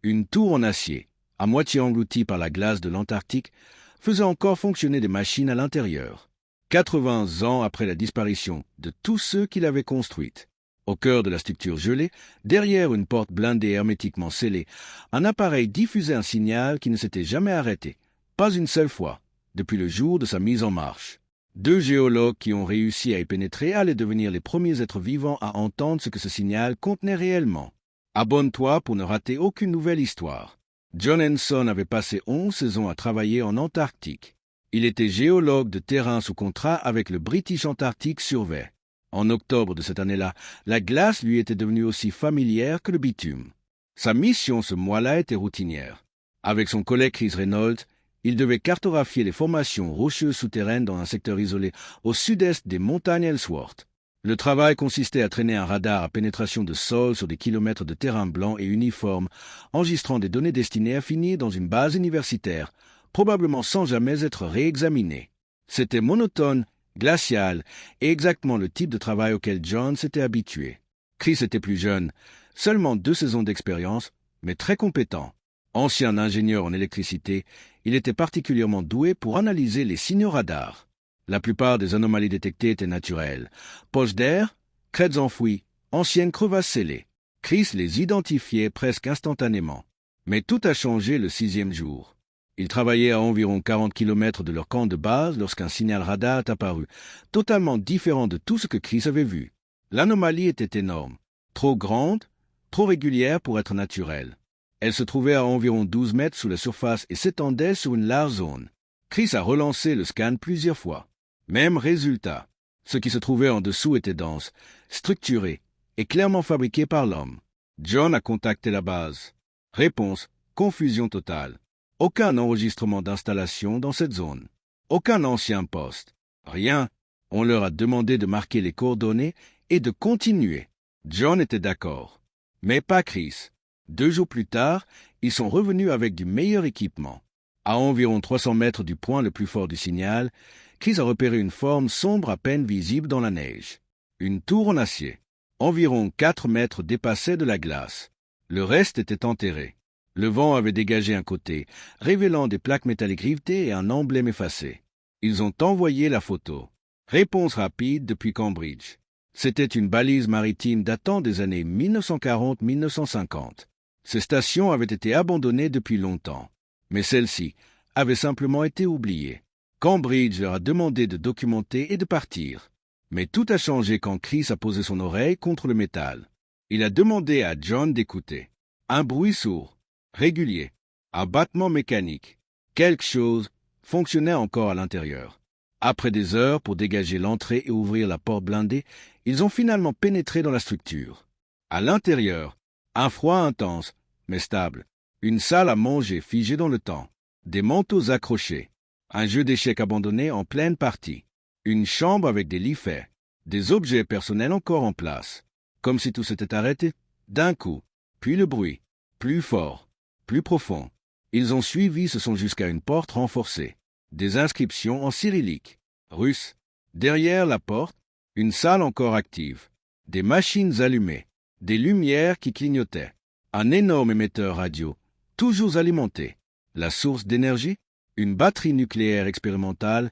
Une tour en acier, à moitié engloutie par la glace de l'Antarctique, faisait encore fonctionner des machines à l'intérieur. 80 ans après la disparition de tous ceux qui l'avaient construite. Au cœur de la structure gelée, derrière une porte blindée hermétiquement scellée, un appareil diffusait un signal qui ne s'était jamais arrêté, pas une seule fois, depuis le jour de sa mise en marche. 2 géologues qui ont réussi à y pénétrer allaient devenir les premiers êtres vivants à entendre ce que ce signal contenait réellement. Abonne-toi pour ne rater aucune nouvelle histoire. John Henson avait passé 11 saisons à travailler en Antarctique. Il était géologue de terrain sous contrat avec le British Antarctic Survey. En octobre de cette année-là, la glace lui était devenue aussi familière que le bitume. Sa mission ce mois-là était routinière. Avec son collègue Chris Reynolds, il devait cartographier les formations rocheuses souterraines dans un secteur isolé au sud-est des montagnes Ellsworth. Le travail consistait à traîner un radar à pénétration de sol sur des kilomètres de terrain blanc et uniforme, enregistrant des données destinées à finir dans une base universitaire, probablement sans jamais être réexaminées. C'était monotone, glacial, et exactement le type de travail auquel John s'était habitué. Chris était plus jeune, seulement 2 saisons d'expérience, mais très compétent. Ancien ingénieur en électricité, il était particulièrement doué pour analyser les signaux radars. La plupart des anomalies détectées étaient naturelles. Poches d'air, crêtes enfouies, anciennes crevasses scellées. Chris les identifiait presque instantanément. Mais tout a changé le 6e jour. Ils travaillaient à environ 40 km de leur camp de base lorsqu'un signal radar est apparu, totalement différent de tout ce que Chris avait vu. L'anomalie était énorme, trop grande, trop régulière pour être naturelle. Elle se trouvait à environ 12 mètres sous la surface et s'étendait sur une large zone. Chris a relancé le scan plusieurs fois. Même résultat. Ce qui se trouvait en dessous était dense, structuré et clairement fabriqué par l'homme. John a contacté la base. Réponse, confusion totale. Aucun enregistrement d'installation dans cette zone. Aucun ancien poste. Rien. On leur a demandé de marquer les coordonnées et de continuer. John était d'accord. Mais pas Chris. 2 jours plus tard, ils sont revenus avec du meilleur équipement. À environ 300 mètres du point le plus fort du signal, Chris a repéré une forme sombre à peine visible dans la neige. Une tour en acier. Environ 4 mètres dépassait de la glace. Le reste était enterré. Le vent avait dégagé un côté, révélant des plaques métalliques rivetées et un emblème effacé. Ils ont envoyé la photo. Réponse rapide depuis Cambridge. C'était une balise maritime datant des années 1940-1950. Ces stations avaient été abandonnées depuis longtemps, mais celles-ci avaient simplement été oubliées. Cambridge leur a demandé de documenter et de partir. Mais tout a changé quand Chris a posé son oreille contre le métal. Il a demandé à John d'écouter. Un bruit sourd, régulier, un battement mécanique. Quelque chose fonctionnait encore à l'intérieur. Après des heures pour dégager l'entrée et ouvrir la porte blindée, ils ont finalement pénétré dans la structure. À l'intérieur, un froid intense, mais stable. Une salle à manger figée dans le temps. Des manteaux accrochés. Un jeu d'échecs abandonné en pleine partie. Une chambre avec des lits faits. Des objets personnels encore en place. Comme si tout s'était arrêté d'un coup. Puis le bruit. Plus fort. Plus profond. Ils ont suivi, se sont jusqu'à une porte renforcée. Des inscriptions en cyrillique. Russe. Derrière la porte, une salle encore active. Des machines allumées. Des lumières qui clignotaient. Un énorme émetteur radio. Toujours alimenté. La source d'énergie? Une batterie nucléaire expérimentale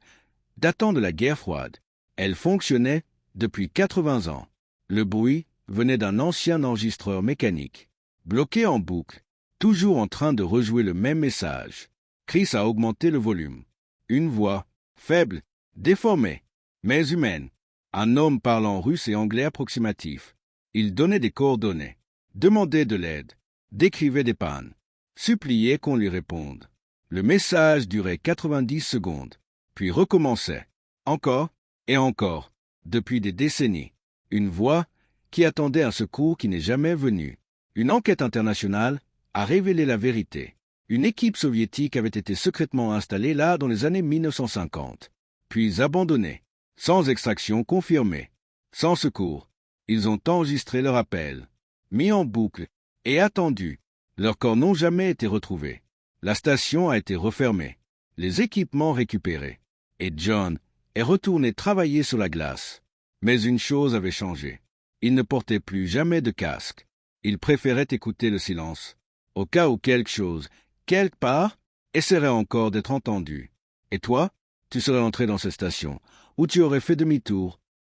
datant de la guerre froide. Elle fonctionnait depuis 80 ans. Le bruit venait d'un ancien enregistreur mécanique, bloqué en boucle, toujours en train de rejouer le même message. Chris a augmenté le volume. Une voix, faible, déformée, mais humaine. Un homme parlant russe et anglais approximatif. Il donnait des coordonnées, demandait de l'aide, décrivait des pannes, suppliait qu'on lui réponde. Le message durait 90 secondes, puis recommençait, encore et encore, depuis des décennies. Une voix qui attendait un secours qui n'est jamais venu. Une enquête internationale a révélé la vérité. Une équipe soviétique avait été secrètement installée là dans les années 1950, puis abandonnée, sans extraction confirmée, sans secours. Ils ont enregistré leur appel, mis en boucle et attendu. Leurs corps n'ont jamais été retrouvés. La station a été refermée, les équipements récupérés, et John est retourné travailler sur la glace. Mais une chose avait changé. Il ne portait plus jamais de casque. Il préférait écouter le silence. au cas où quelque chose, quelque part, essaierait encore d'être entendu. Et toi, tu serais entré dans cette station, où tu aurais fait demi-tour